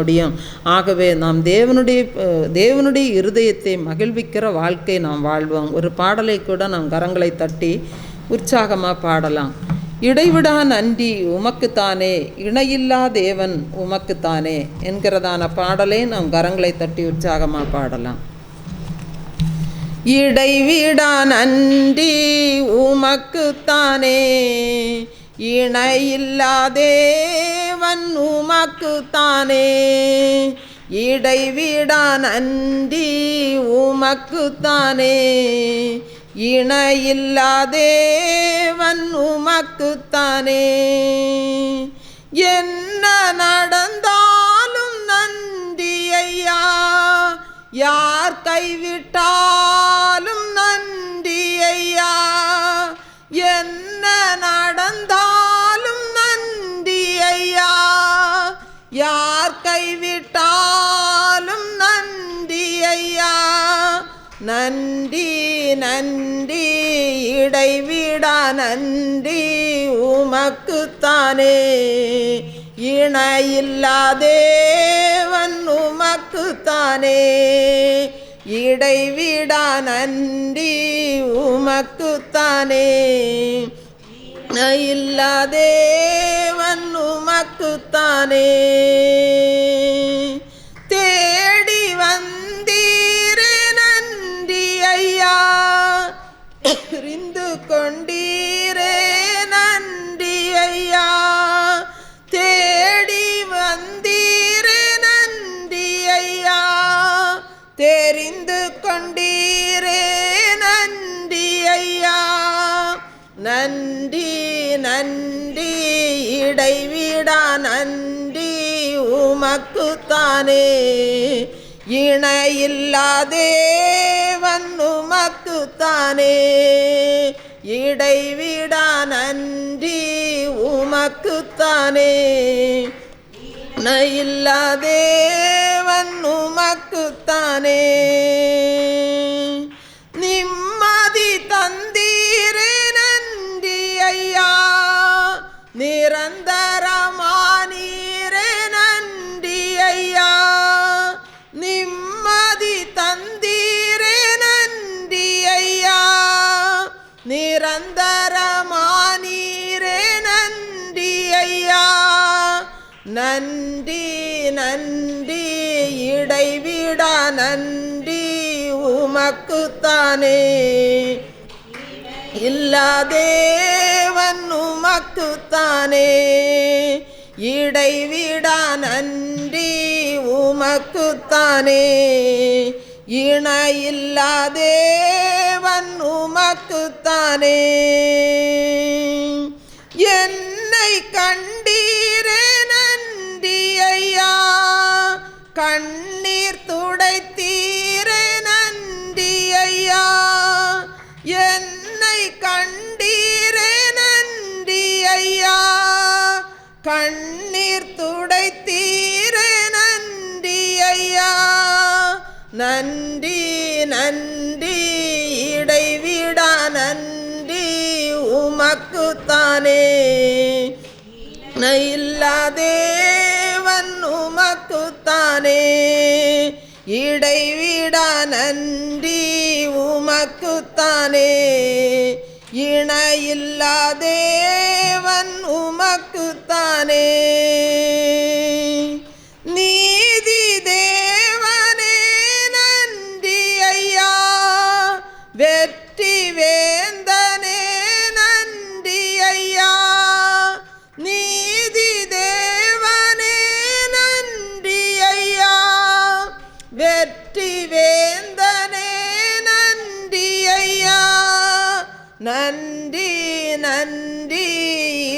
முடியும். ஆகவே நாம் தேவனுடைய இருதயத்தை மகிழ்விக்கிற வாழ்க்கை நாம் வாழ்வோம். ஒரு பாடலை கூட நாம் கரங்களை தட்டி உற்சாகமாக பாடலாம். இடைவிடா நன்றி உமக்குத்தானே, இணையில்லா தேவன் உமக்குத்தானே என்கிறதான பாடலை நாம் கரங்களை தட்டி உற்சாகமாக பாடலாம். இடைவிடா நன்றி உமக்குத்தானே, இணையில்லா தேவன் உமக்குத்தானே. இடைவிடா நன்றி உமக்குத்தானே, இணையில்லா தேவன் உமக்குத்தானே. என்ன நடந்தாலும் நன்றி ஐயா, யார் கைவிட்டாலும் நன்றி ஐயா. என்ன நடந்தாலும் நன்றி ஐயா, யார் கைவிட்டாலும் நன்றி ஐயா. நன்றி நன்றி இடைவிடா நன்றி உமக்குத்தானே, இணையில்லா தேவன் உமக்குத்தானே. இடைவிடா நன்றி உமக்குத்தானே, இணையில்லா தேவன் உமக்குத்தானே. தேடி வந்தீரே நன்றி ஐயா, தெரிந்து கொண்டீரே நன்றி ஐயா. தேடி வந்தீரே நன்றி ஐயா, தெரிந்து கொண்டீரே நன்றி ஐயா. நன்றி நன்றி இடைவிடா நன்றி உமக்குத்தானே, இணையில்லா தேவன் உமக்குத்தானே. இடைவிடா நன்றி உமக்குத்தானே, இணையில்லா தேவன் உமக்குத்தானே. நிம்மதி தந்தீரே நன்றி ஐயா, நிரந்தரமானீரே நன்றி ஐயா. நிம்மதி தந்தீரே நன்றி ஐயா, நிரந்தரமானீரே நன்றி ஐயா. நன்றி நன்றி இடைவிடா நன்றி உமக்குத்தானே, இல்லா தேவன் உமக்குத்தானே. இடைவிடா நன்றி உமக்குத்தானே, இணையில்லா தேவன் உமக்குத்தானே. என்னை கண்டீரே நன்றி ஐயா, கண்ணீர் துடைத்தீரே நன்றி ஐயா. என்னை கண்டீரே நன்றி ஐயா, கண்ணீர் துடைத்தீரே நன்றி ஐயா. நன்றி நன்றி இடைவிடா நன்றி உமக்குத்தானே, இணையில்லா தேவன் உமக்குத்தானே. இடைவிடா நன்றி உமக்குத்தானே, இணையில்லா தேவன் உமக்குத்தானே. நீதி தேவனே நன்றி ஐயா, வெற்றி வேந்தனே நன்றி ஐயா. நீதி தேவனே நன்றி ஐயா, வெற்றி வேந்தனே நன்றி ஐயா. நன்றி நன்றி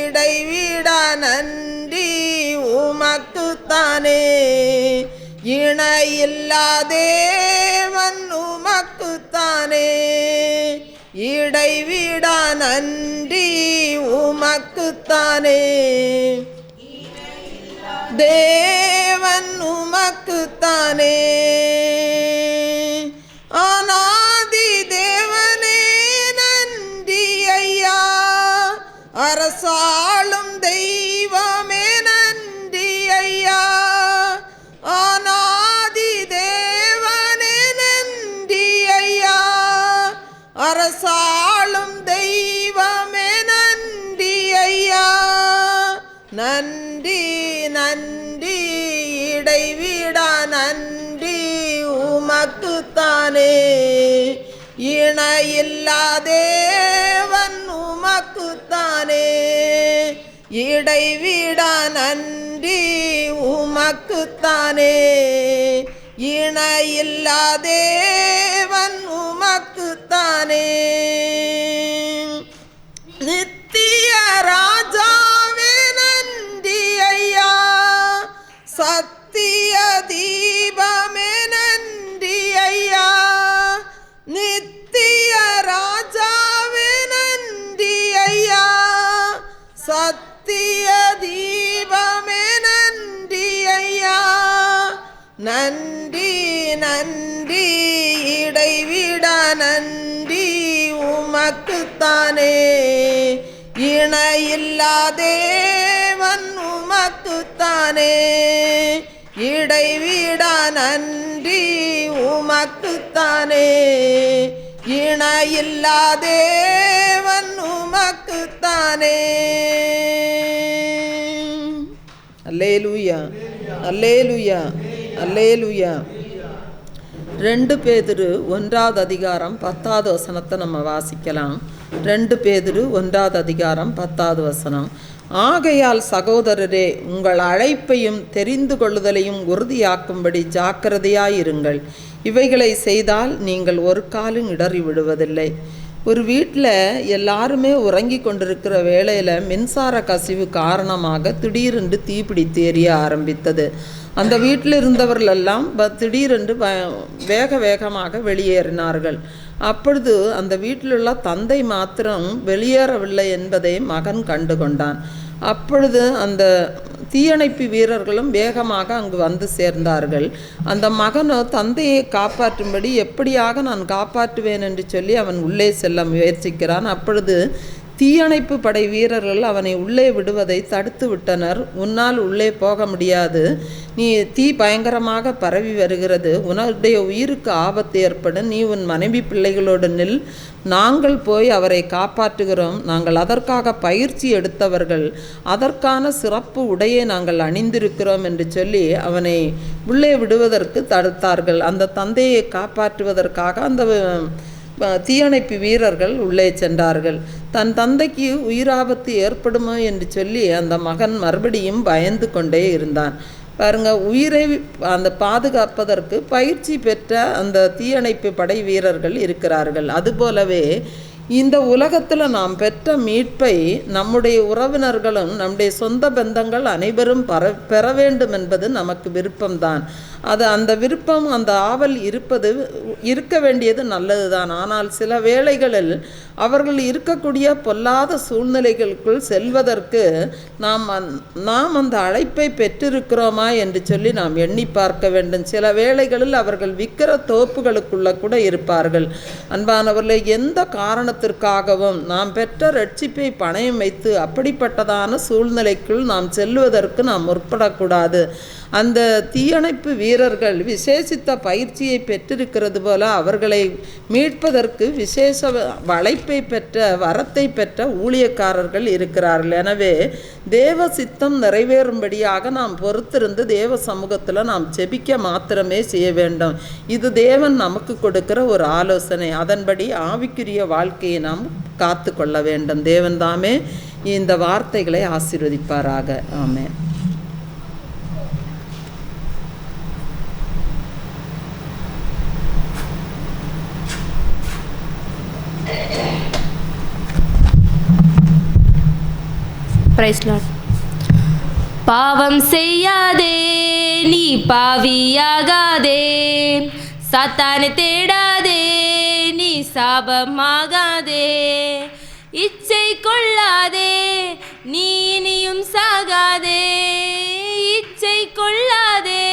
இடைவிடா நன்றி உமக்குத்தானே, இணையில்லா தேவன் உமக்குத்தானே. இடைவிடா நன்றி உமக்குத்தானே, தேவன் உமக்குத்தானே. அநாதி தேவனே நன்றி ஐயா, அரசாளும் தெய்வமே நன்றி ஐயா. இடைவிடா நன்றி உமக்குத்தானே. இணையில்லா தேவன் உமக்குத்தானே. இடைவிடா நன்றி உமக்குத்தானே. இணையில்லா தேவன் உமக்குத்தானே. நித்திய ராஜாவே நன்றி ஐயா. சத்திய தீபமே நன்றி ஐயா. நித்திய ராஜாவே நன்றி ஐயா. சத்திய தீபமே நன்றி ஐயா. நன்றி நன்றி இடைவிடா நன்றி உமக்குத்தானே. இணையில்லா தேவன் உமக்குத்தானே. இடைவிடா நன்றி உமக்குத்தானே. இணையில்லா தேவன் உமக்குத்தானே. அல்லேலூயா, அல்லேலூயா, அல்லேலூயா. 2 பேதுரு 1வது அதிகாரம் 10வது வசனத்தை நம்ம வாசிக்கலாம். 2 பேதுரு 1வது அதிகாரம் 10வது வசனம். ஆகையால் சகோதரரே, உங்கள் அழைப்பையும் தெரிந்து கொள்ளுதலையும் உறுதியாக்கும்படி ஜாக்கிரதையாயிருங்கள். இவைகளை செய்தால் நீங்கள் ஒரு காலும் இடறி விடுவதில்லை. ஒரு வீட்டில் எல்லாருமே உறங்கி கொண்டிருக்கிற வேளையில் மின்சார கசிவு காரணமாக திடீரென்று தீப்பிடித்து எரிய ஆரம்பித்தது. அந்த வீட்டில் இருந்தவர்களெல்லாம் திடீரென்று வேக வேகமாக வெளியேறினார்கள். அப்பொழுது அந்த வீட்டிலுள்ள தந்தை மாத்திரம் வெளியேறவில்லை என்பதை மகன் கண்டு கொண்டான். அப்பொழுது அந்த தீயணைப்பு வீரர்களும் வேகமாக அங்கு வந்து சேர்ந்தார்கள். அந்த மகனோ தந்தையை காப்பாற்றும்படி எப்படியாக நான் காப்பாற்றுவேன் என்று சொல்லி அவன் உள்ளே செல்ல முயற்சிக்கிறான். அப்பொழுது தீயணைப்பு படை வீரர்கள் அவனை உள்ளே விடுவதை தடுத்து விட்டனர். உன்னால் உள்ளே போக முடியாது, நீ தீ பயங்கரமாக பரவி வருகிறது, உன்னுடைய உயிருக்கு ஆபத்து ஏற்படும், நீ உன் மனைவி பிள்ளைகளோடு நில், நாங்கள் போய் அவரை காப்பாற்றுகிறோம், நாங்கள் அதற்காக பயிற்சி எடுத்தவர்கள், அதற்கான சிறப்பு உடையை நாங்கள் அணிந்திருக்கிறோம் என்று சொல்லி அவனை உள்ளே விடுவதற்கு தடுத்தார்கள். அந்த தந்தையை காப்பாற்றுவதற்காக அந்த தீயணைப்பு வீரர்கள் உள்ளே சென்றார்கள். தன் தந்தைக்கு உயிராபத்து ஏற்படுமோ என்று சொல்லி அந்த மகன் மறுபடியும் பயந்து கொண்டே இருந்தான். பாருங்க, உயிரை அந்த பாதுகாப்பதற்கு பயிற்சி பெற்ற அந்த தீயணைப்பு படை வீரர்கள் இருக்கிறார்கள். அதுபோலவே இந்த உலகத்தில் நாம் பெற்ற மீட்பை நம்முடைய உறவினர்களும் நம்முடைய சொந்த பந்தங்கள் அனைவரும் பெற வேண்டும் என்பது நமக்கு விருப்பம்தான். அந்த விருப்பம், அந்த ஆவல் இருக்க வேண்டியது நல்லதுதான். ஆனால் சில வேளைகளில் அவர்கள் இருக்கக்கூடிய பொல்லாத சூழ்நிலைகளுக்குள் செல்வதற்கு நாம் அந்த அழைப்பை பெற்றிருக்கிறோமா என்று சொல்லி நாம் எண்ணி பார்க்க வேண்டும். சில வேளைகளில் அவர்கள் விக்கிர தோப்புகளுக்குள்ள கூட இருப்பார்கள். அன்பானவர்களே, எந்த காரணத்திற்காகவும் நாம் பெற்ற ரட்சிப்பை பணயம் வைத்து அப்படிப்பட்டதான சூழ்நிலைக்குள் நாம் செல்வதற்கு நாம் முற்படக்கூடாது. அந்த தீயணைப்பு வீரர்கள் விசேஷித்த பயிற்சியை பெற்றிருக்கிறது போல அவர்களை மீட்பதற்கு விசேஷ அழைப்பை பெற்ற வரத்தை பெற்ற ஊழியக்காரர்கள் இருக்கிறார்கள். எனவே தேவ சித்தம் நிறைவேறும்படியாக நாம் பொறுத்திருந்து தேவ சமூகத்தில் நாம் ஜெபிக்க மாத்திரமே செய்ய வேண்டும். இது தேவன் நமக்கு கொடுக்கிற ஒரு ஆலோசனை. அதன்படி ஆவிக்குரிய வாழ்க்கையை நாம் காத்து கொள்ள வேண்டும். தேவன் தாமே இந்த வார்த்தைகளை ஆசீர்வதிப்பாராக. ஆமென். Praise Lord. பாவம் செய்யாதே, நீ பாவியாகாதே, சாத்தானை தேடாதே, நீ சாபமாகாதே, இச்சை கொள்ளாதே, நீ இனியும் சாகாதே, இச்சை கொள்ளாதே,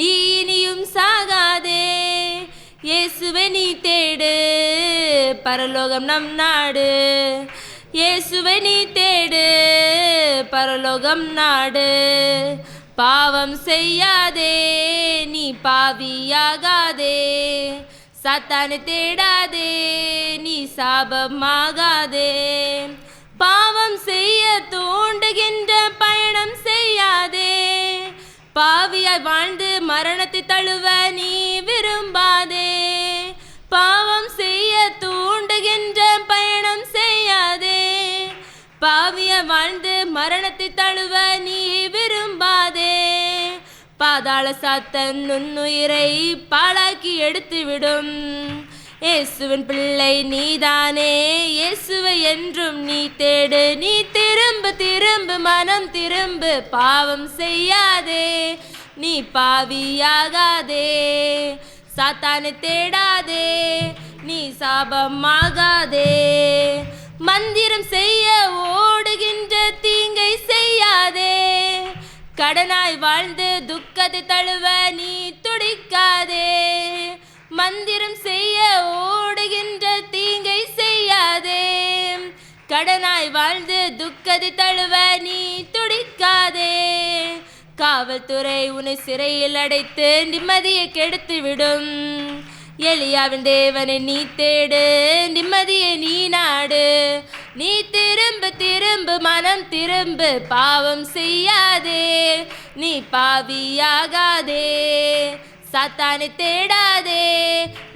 நீ இனியும் சாகாதே, இயேசுவை நீ தேடு, பரலோகம் நம் நாடு, இயேசுவை நீ தேடு, பரலோகம் நாடு. பாவம் செய்யாதே, நீ பாவியாகாதே, சாத்தானை தேடாதே, நீ சாபமாகாதே, பாவம் செய்ய தூண்டுகின்ற பயணம் செய்யாதே, பாவியாய் வாழ்ந்து மரணத்தை தழுவ நீ விரும்பாதே. பாவம் செய்ய தூண்டுகின்ற பயணம் செய்யாதே. பாவியாய் வாழ்ந்து மரணத்தை தழுவ நீ விரும்பாதே. பாதாள சாத்தன் நுண்ணுயிரை பாழாக்கி எடுத்துவிடும். இயேசுவின் பிள்ளை நீதானே, இயேசுவை என்றும் நீ தேடு. நீ திரும்பு திரும்பு மனம் திரும்பு, பாவம் செய்யாதே, நீ பாவியாகாதே. சாத்தானை தேடாதே, நீ சாபமாகாதே. மந்திரம் செய்ய ஓடுகின்ற தீங்கை செய்யாதே. கடனாய் வாழ்ந்து துக்கத்தை தழுவ நீ துடிக்காதே. மந்திரம் செய்ய ஓடுகின்ற தீங்கை செய்யாதே. கடனாய் வாழ்ந்து துக்கத்தை தழுவ நீ துடிக்காதே. காவல்துறை உன்னை சிறையில் அடைத்து நிம்மதியை கெடுத்துவிடும். எலியாவின் தேவனை நீ தேடு, நிம்மதியை நீ நாடு. நீ திரும்பு திரும்பு மனம் திரும்பு, பாவம் செய்யாதே, நீ பாவியாகாதே. சாத்தானை தேடாதே,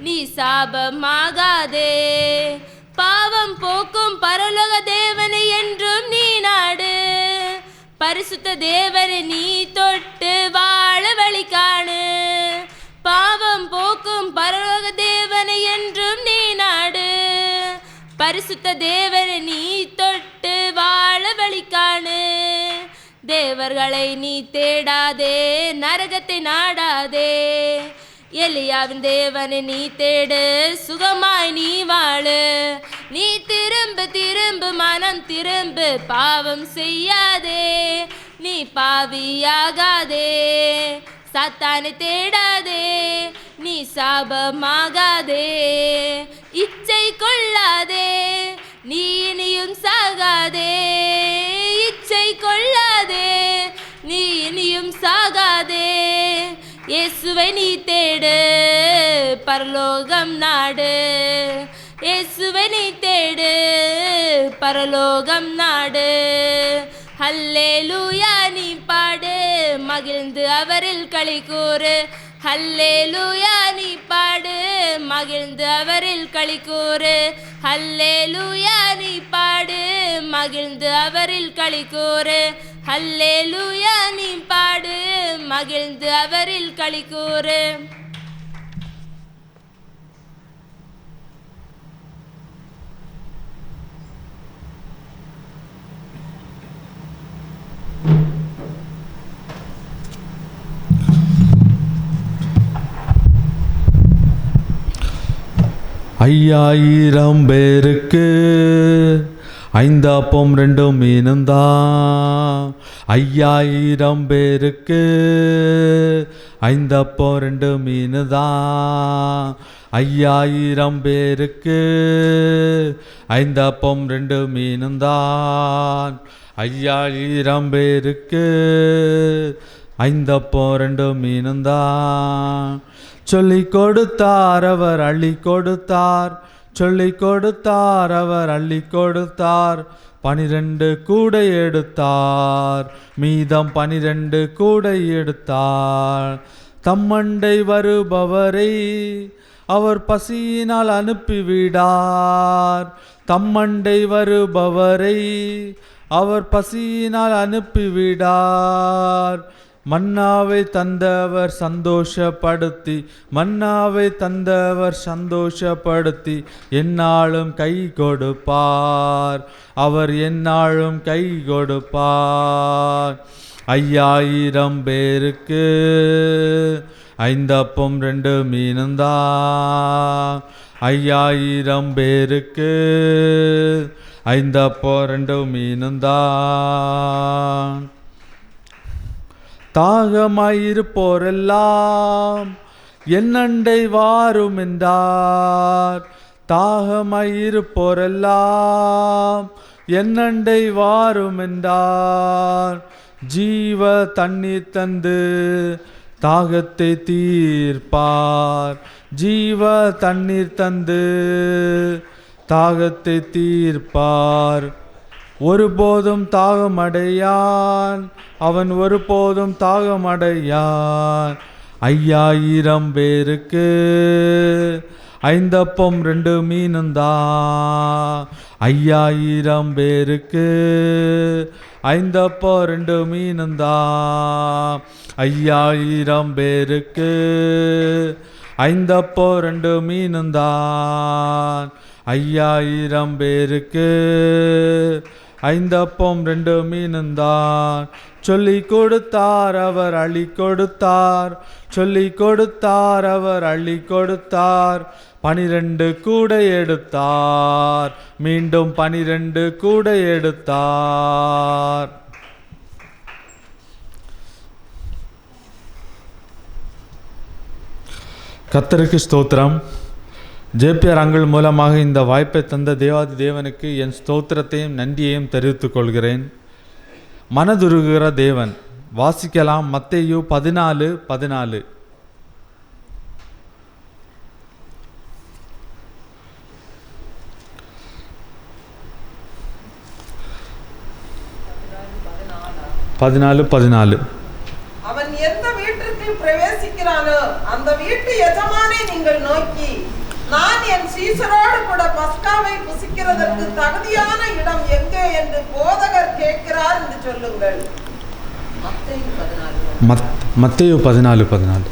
நீ சாபமாகாதே. பாவம் போக்கும் பரலோக தேவனை என்றும் நீ நாடு. பரிசுத்த தேவனை நீ தொட்டு வாழ வழி காணு. பாவம் போக்கும் பரலோக தேவனை என்றும் நீ நாடு. பரிசுத்த தேவனை நீ தொட்டு வாழ வழி காணு. தேவர்களை நீ தேடாதே, நரகத்தை நாடாதே. எலியாவின் தேவனை நீ தேடு, சுகமாய் நீ வாழு. நீ திரும்பு திரும்பு மனம் திரும்பு, பாவம் செய்யாதே, நீ பாவியாகாதே. சாத்தானை தேடாதே, நீ சாபமாகாதே. இச்சை கொள்ளாதே, நீ இனியும் சாகாதே. இச்சை கொள்ளாதே, நீ இனியும் சாகாதே. இயேசுவை நீ தேடு, பரலோகம் நாடு. இயேசுவை நீ தேடு, பரலோகம் நாடு. ஹல்லேலூயா நீ பாடு, மகிழ்ந்து அவரில் களி கூறு. ஹல்லேலூயா நீ பாடு, மகிழ்ந்து அவரில் களி கூறு. ஹல்லேலூயா நீ பாடு, மகிழ்ந்து அவரில் களி கூறு. ஹல்லேலூயா நீ பாடு, மகிழ்ந்து அவரில் களி கூறு. ஐயாயிரம் பேருக்கு 5 அப்பம் 2 மீனுந்தான். 5000 பேருக்கு 5 அப்பம் 2 மீனுதான். 5000 பேருக்கு 5 அப்பம் 2 மீனுந்தான். 5000 பேருக்கு 5 அப்பம் 2 மீனுந்தான். சொல்லிக் கொடுத்தார் அவர் அள்ளி கொடுத்தார். சொல்லிக் கொடுத்தார் அவர் அள்ளி கொடுத்தார். 12 கூடை எடுத்தார், மீதம் 12 கூடை எடுத்தார். தம்மண்டை வருபவரை அவர் பசியினால் அனுப்பிவிடார். தம்மண்டை வருபவரை அவர் பசியினால் அனுப்பிவிடார். மன்னாவை தந்தவர் சந்தோஷப்படுத்தி, மன்னாவை தந்தவர் சந்தோஷப்படுத்தி எந்நாளும் கை கொடுப்பார். அவர் எந்நாளும் கை கொடுப்பார். 5000 பேருக்கு 5 அப்பம் 2 மீனுந்தான். 5000 பேருக்கு 5 அப்பம் 2 மீனுந்தான். தாகமாயிருப்போரெல்லாம் என்னண்டை வாரும் என்றார். தாகமாயிருப்போரெல்லாம் என்னண்டை வாரும் என்றார். ஜீவ தண்ணீர் தந்து தாகத்தை தீர்ப்பார். ஜீவ தண்ணீர் தந்து தாகத்தை தீர்ப்பார். ஒருபோதும் தாகமடையான், அவன் ஒருபோதும் தாகமடையான். 5000 பேருக்கு 5 அப்பம் 2 மீனுந்தான். 5000 பேருக்கு 5 அப்பம் 2 மீனுந்தான். 5000 பேருக்கு 5 அப்பம் 2 மீனுந்தான். 5000 பேருக்கு 5 அப்பம் 2 மீனுந்தான். சொல்லி கொடுத்தார், அவர் அள்ளி கொடுத்தார். சொல்லி கொடுத்தார், அவர் அள்ளி கொடுத்தார். 12 கூடை எடுத்தார், மீண்டும் 12 கூடை எடுத்தார். கர்த்தருக்கு ஸ்தோத்திரம். ஜேபிஆர் அங்கிள் மூலமாக இந்த வாய்ப்பை தந்த தேவாதி தேவனுக்கு என் ஸ்தோத்திரத்தையும் நன்றியையும் தெரிவித்துக் கொள்கிறேன். மனதுருகிற தேவன். வாசிக்கலாம். மத்தேயு 14:14. அவன் எந்த வீட்டிற்கு பிரவேசிக்கிறானோ அந்த வீட்டு எஜமானை நீங்கள் நோக்கி, நான் என் சீசரோடு கூட பஸ்காவை புசிக்கிறதற்கு தகுதியான இடம் எங்கே என்று போதகர் கேட்கிறார் என்று சொல்லுங்கள். மத்தேயு 14:14.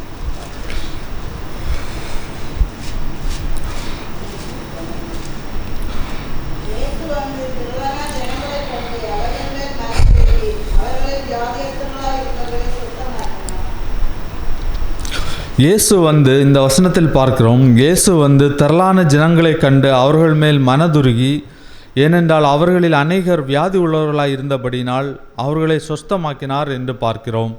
இயேசு வந்து இந்த வசனத்தில் பார்க்கிறோம். இயேசு வந்து திரளான ஜனங்களை கண்டு அவர்கள் மேல் மனதுருகி, ஏனென்றால் அவர்களில் அநேகர் வியாதி உள்ளவர்களாய் இருந்தபடினால் அவர்களை சொஸ்தமாக்கினார் என்று பார்க்கிறோம்.